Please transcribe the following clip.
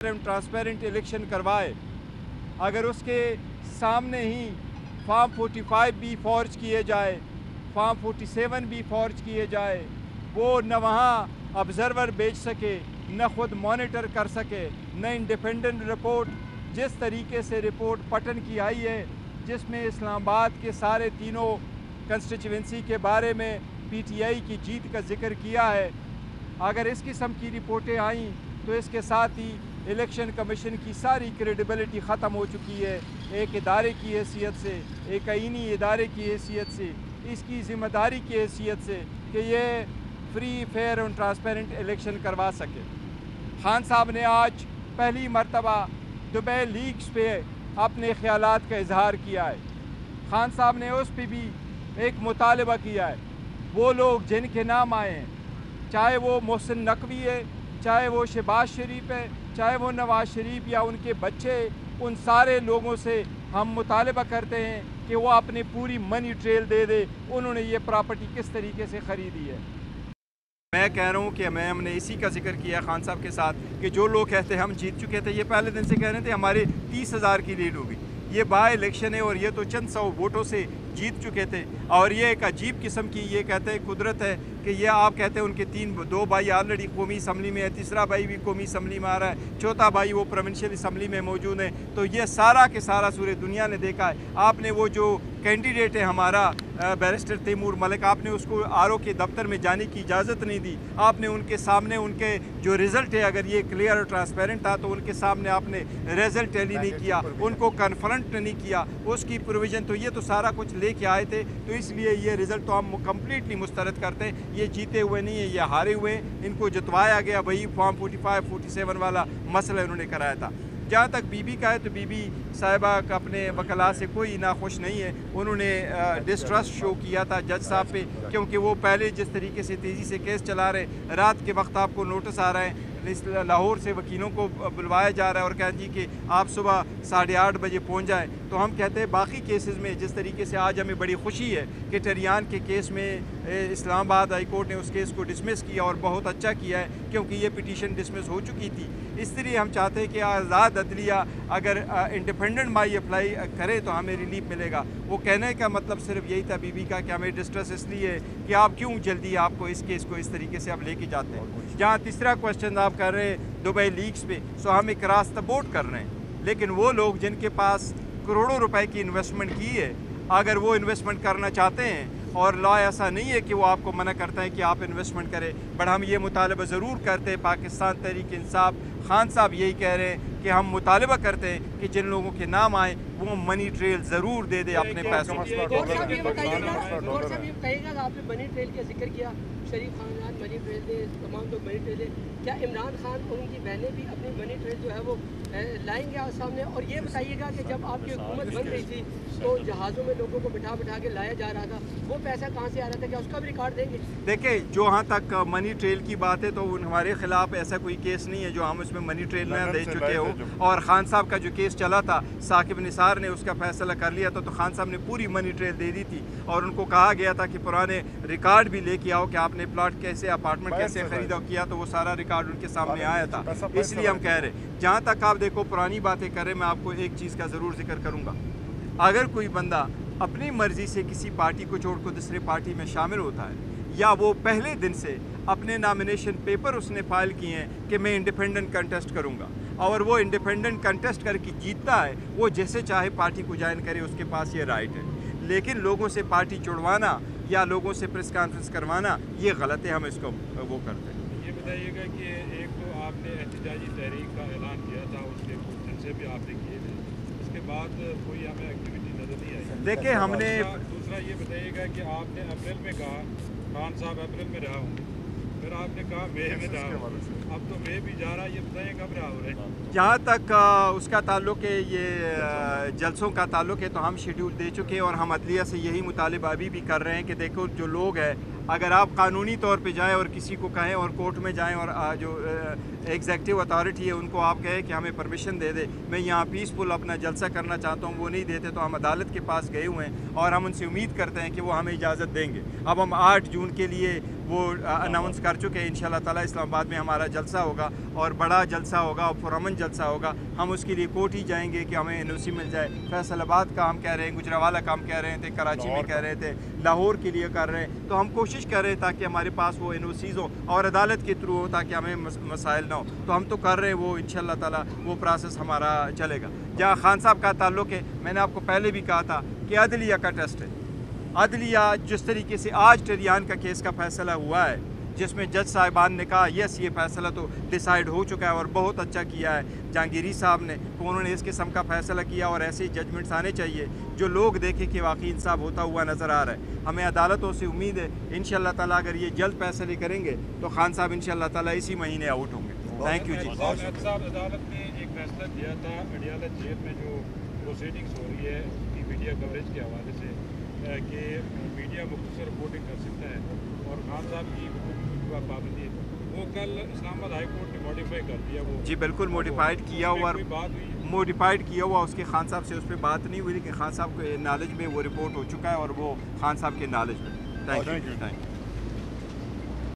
Transparent election करवाए, अगर उसके सामने ही फॉर्म 45 भी फॉर्ज किए जाए, फॉर्म 47 भी फॉर्ज किए जाए, वो न वहाँ ऑब्ज़र्वर भेज सके, न ख़ुद मॉनिटर कर सके, न इंडिपेंडेंट रिपोर्ट, जिस तरीके से रिपोर्ट पटन की आई है जिसमें इस्लामाबाद के सारे तीनों कंस्टिट्यूंसी के बारे में पीटीआई की जीत का जिक्र किया है, अगर इस किस्म की रिपोर्टें आईं तो इसके साथ ही इलेक्शन कमीशन की सारी क्रेडिबिलिटी ख़त्म हो चुकी है। एक इदारे की हैसियत से, एक आईनी इदारे की हैसियत से, इसकी ज़िम्मेदारी की हैसियत से कि ये फ्री फेयर और ट्रांसपेरेंट इलेक्शन करवा सके। खान साहब ने आज पहली मरतबा दुबई लीक्स पे अपने ख़यालात का इजहार किया है। खान साहब ने उस पर भी एक मुतालबा किया है, वो लोग जिनके नाम आए हैं, चाहे वो मोहसिन नकवी है, चाहे वो शहबाज शरीफ है, चाहे वो नवाज शरीफ या उनके बच्चे, उन सारे लोगों से हम मुतालबा करते हैं कि वो अपनी पूरी मनी ट्रेल दे दे, उन्होंने ये प्रॉपर्टी किस तरीके से ख़रीदी है। मैं कह रहा हूँ कि हमने इसी का जिक्र किया खान साहब के साथ कि जो लोग कहते हैं हम जीत चुके थे, ये पहले दिन से कह रहे थे हमारे 30,000 की लीड होगी। ये बाई इलेक्शन है और ये तो चंद 100 वोटों से जीत चुके थे। और ये एक अजीब किस्म की ये कहते हैं कुदरत है कि ये आप कहते हैं उनके दो भाई ऑलरेडी कौमी असम्बली में है, तीसरा भाई भी कौमी असम्बली में आ रहा है, चौथा भाई वो प्रोविंशियल असम्बली में मौजूद है। तो ये सारा के सारा सूर्य दुनिया ने देखा है। आपने वो जो कैंडिडेट है हमारा बैरिस्टर तैमूर मलिक, आपने उसको आरओ के दफ्तर में जाने की इजाज़त नहीं दी। आपने उनके सामने उनके जो रिज़ल्ट है, अगर ये क्लियर और ट्रांसपेरेंट था तो उनके सामने आपने रिज़ल्ट टैली नहीं किया, उनको कन्फ्रंट नहीं किया, उसकी प्रोविज़न। तो ये तो सारा कुछ लेके आए थे, तो इसलिए ये रिज़ल्ट तो हम कम्प्लीटली मुस्तरद करते हैं। ये जीते हुए नहीं है, ये हारे हुए, इनको जितवाया गया। वही फॉर्म 45, 47 वाला मसला इन्होंने कराया था। जहाँ तक बीबी का है तो बीबी साहिबा का अपने वकला से कोई नाखुश नहीं है। उन्होंने डिस्ट्रस्ट शो किया था जज साहब पे, क्योंकि वो पहले जिस तरीके से तेज़ी से केस चला रहे, रात के वक्त आपको नोटिस आ रहा है, लाहौर से वकीलों को बुलवाया जा रहा है और कहें जी कि आप सुबह 8:30 बजे पहुँच जाएँ। तो हम कहते हैं बाकी केसेस में जिस तरीके से आज हमें बड़ी खुशी है कि टरियान के केस में इस्लामाबाद हाई कोर्ट ने उस केस को डिसमिस किया और बहुत अच्छा किया है, क्योंकि ये पिटीशन डिसमिस हो चुकी थी। इसलिए हम चाहते हैं कि आज़ाद अदलिया अगर इंडिपेंडेंट माई अप्लाई करे तो हमें रिलीफ मिलेगा। वो कहने का मतलब सिर्फ यही था बीबी का कि हमें डिस्ट्रेस इसलिए कि आप क्यों जल्दी आपको इस केस को इस तरीके से आप लेके जाते हैं। जहाँ तीसरा क्वेश्चन आप कर रहे हैं दुबई लीक्स पे, सो हम एक रास्ता बोट कर रहे हैं, लेकिन वो लोग जिनके पास करोड़ों रुपए की इन्वेस्टमेंट की है, अगर वो इन्वेस्टमेंट करना चाहते हैं, और लॉ ऐसा नहीं है कि वो आपको मना करता है कि आप इन्वेस्टमेंट करें, बट हम ये मुतालबा ज़रूर करते हैं। पाकिस्तान तहरीक इंसाफ खान साहब यही कह रहे हैं कि हम मुतालबा करते हैं कि जिन लोगों के नाम आए वो मनी ट्रेल ज़रूर दे दे अपने पैसों। आपने मनी ट्रेल का जिक्र किया, शरीफ खानदान मनी ट्रेल दे, तमाम लोग मनी ट्रेल दे, क्या इमरान खान और उनकी बहनें भी अपनी मनी ट्रेल जो है वो लाएंगे आज सामने? और ये बताइएगा कि जब आपकी हुकूमत बन रही थी तो जहाज़ों में लोगों को बिठा बिठा के लाया जा रहा था, वो पैसा कहाँ से आ रहा था, क्या उसका भी रिकॉर्ड देंगे? देखिए, जो यहाँ तक मनी ट्रेल की बात है तो हमारे खिलाफ ऐसा कोई केस नहीं है जो हम उसमें मनी ट्रेल न दे चुके हो। और खान साहब का जो केस चला था, साकिब निसार ने उसका फैसला कर लिया था, तो खान साहब ने पूरी मनी ट्रेल दे दी थी और उनको कहा गया था कि पुराने रिकॉर्ड भी लेके आओ कि आपने प्लॉट कैसे, अपार्टमेंट कैसे खरीदा किया, तो वो सारा रिकॉर्ड उनके सामने आया था। इसलिए हम कह रहे हैं, जहाँ तक आप देखो पुरानी बातें कर रहे हैं, मैं आपको एक चीज़ का ज़रूर जिक्र करूँगा। अगर कोई बंदा अपनी मर्ज़ी से किसी पार्टी को छोड़ कर दूसरे पार्टी में शामिल होता है, या वो पहले दिन से अपने नामिनेशन पेपर उसने फाइल किए हैं कि मैं इंडिपेंडेंट कंटेस्ट करूंगा, और वो इंडिपेंडेंट कंटेस्ट करके जीतता है, वो जैसे चाहे पार्टी को ज्वाइन करे, उसके पास ये राइट है। लेकिन लोगों से पार्टी जुड़वाना या लोगों से प्रेस कॉन्फ्रेंस करवाना, ये गलत है, हम इसको वो करते हैं। ये बताइएगा कि एक तो आपने एहतजाजी तहरीक का ऐलान किया था, उसके कुछ दिन से भी आपने किए थे, उसके बाद कोई हमें एक्टिविटी नज़र नहीं आई। देखिए, हमने दूसरा ये बताइएगा कि आपने अप्रैल में कहा खान साहब अप्रैल में रहा हूँ, फिर आपने कहा मई में रहा हूँ, अब तो मई भी जा रहा है, ये बताइए कब रहा हो रहे हैं? जहाँ तक उसका ताल्लुक़ है, ये जलसों का ताल्लुक़ है, तो हम शेड्यूल दे चुके हैं और हम अदलिया से यही मुतालिबा अभी भी कर रहे हैं कि देखो, जो लोग हैं, अगर आप कानूनी तौर पे जाएं और किसी को कहें और कोर्ट में जाएं और जो एग्जेक्टिव अथॉरिटी है उनको आप कहें कि हमें परमिशन दे दे, मैं यहाँ पीसफुल अपना जलसा करना चाहता हूँ, वो नहीं देते, तो हम अदालत के पास गए हुए हैं और हम उनसे उम्मीद करते हैं कि वो हमें इजाज़त देंगे। अब हम 8 जून के लिए वो अनाउंस कर चुके हैं। इंशाल्लाह ताला इस्लामाबाद में हमारा जलसा होगा और बड़ा जलसा होगा और पुरअमन जलसा होगा। हम उसके लिए कोर्ट ही जाएंगे कि हमें NOC मिल जाए। फैसलाबाद का हम कह रहे हैं, गुजरावाला का हम कह रहे थे, कराची में कह रहे थे, लाहौर के लिए कर रहे हैं। तो हम कोशिश कर रहे हैं ताकि हमारे पास वो NOCs हो और अदालत के थ्रू हो ताकि हमें मसाइल ना हो। तो हम तो कर रहे हैं वो, इंशाल्लाह ताला वो प्रोसेस हमारा चलेगा। जहाँ खान साहब का ताल्लुक़ है, मैंने आपको पहले भी कहा था कि अदलिया का टेस्ट है। अदलिया जिस तरीके से आज टेरियान का केस का फ़ैसला हुआ है, जिसमें जज साहिबान ने कहा यस ये फ़ैसला तो डिसाइड हो चुका है और बहुत अच्छा किया है जहांगीरी साहब ने, तो उन्होंने इस किस्म का फ़ैसला किया और ऐसे ही जजमेंट्स आने चाहिए जो लोग देखें कि वाकई इंसाफ होता हुआ नज़र आ रहा है। हमें अदालतों से उम्मीद है इंशाल्लाह ताला अगर ये जल्द फैसले करेंगे तो खान साहब इंशाल्लाह ताला इसी महीने आउट होंगे। थैंक यू जी। साहब अदालत ने एक फैसला दिया था अडियाला जेल में जो प्रोसीडिंग्स हो रही है कि मीडिया कवरेज के हवाले से कि मीडिया मुख्तसर रिपोर्टिंग कर सकता है और खान साहब की पाबंदी है, वो कल इस्लामाबाद हाई कोर्ट ने मॉडिफाई कर दिया। वो जी बिल्कुल मॉडिफाइड किया हुआ, मॉडिफाइड किया हुआ। उसके खान साहब से उस पर बात नहीं हुई, लेकिन खान साहब के नॉलेज में वो रिपोर्ट हो चुका है और वो खान साहब के नॉलेज में। Thank you.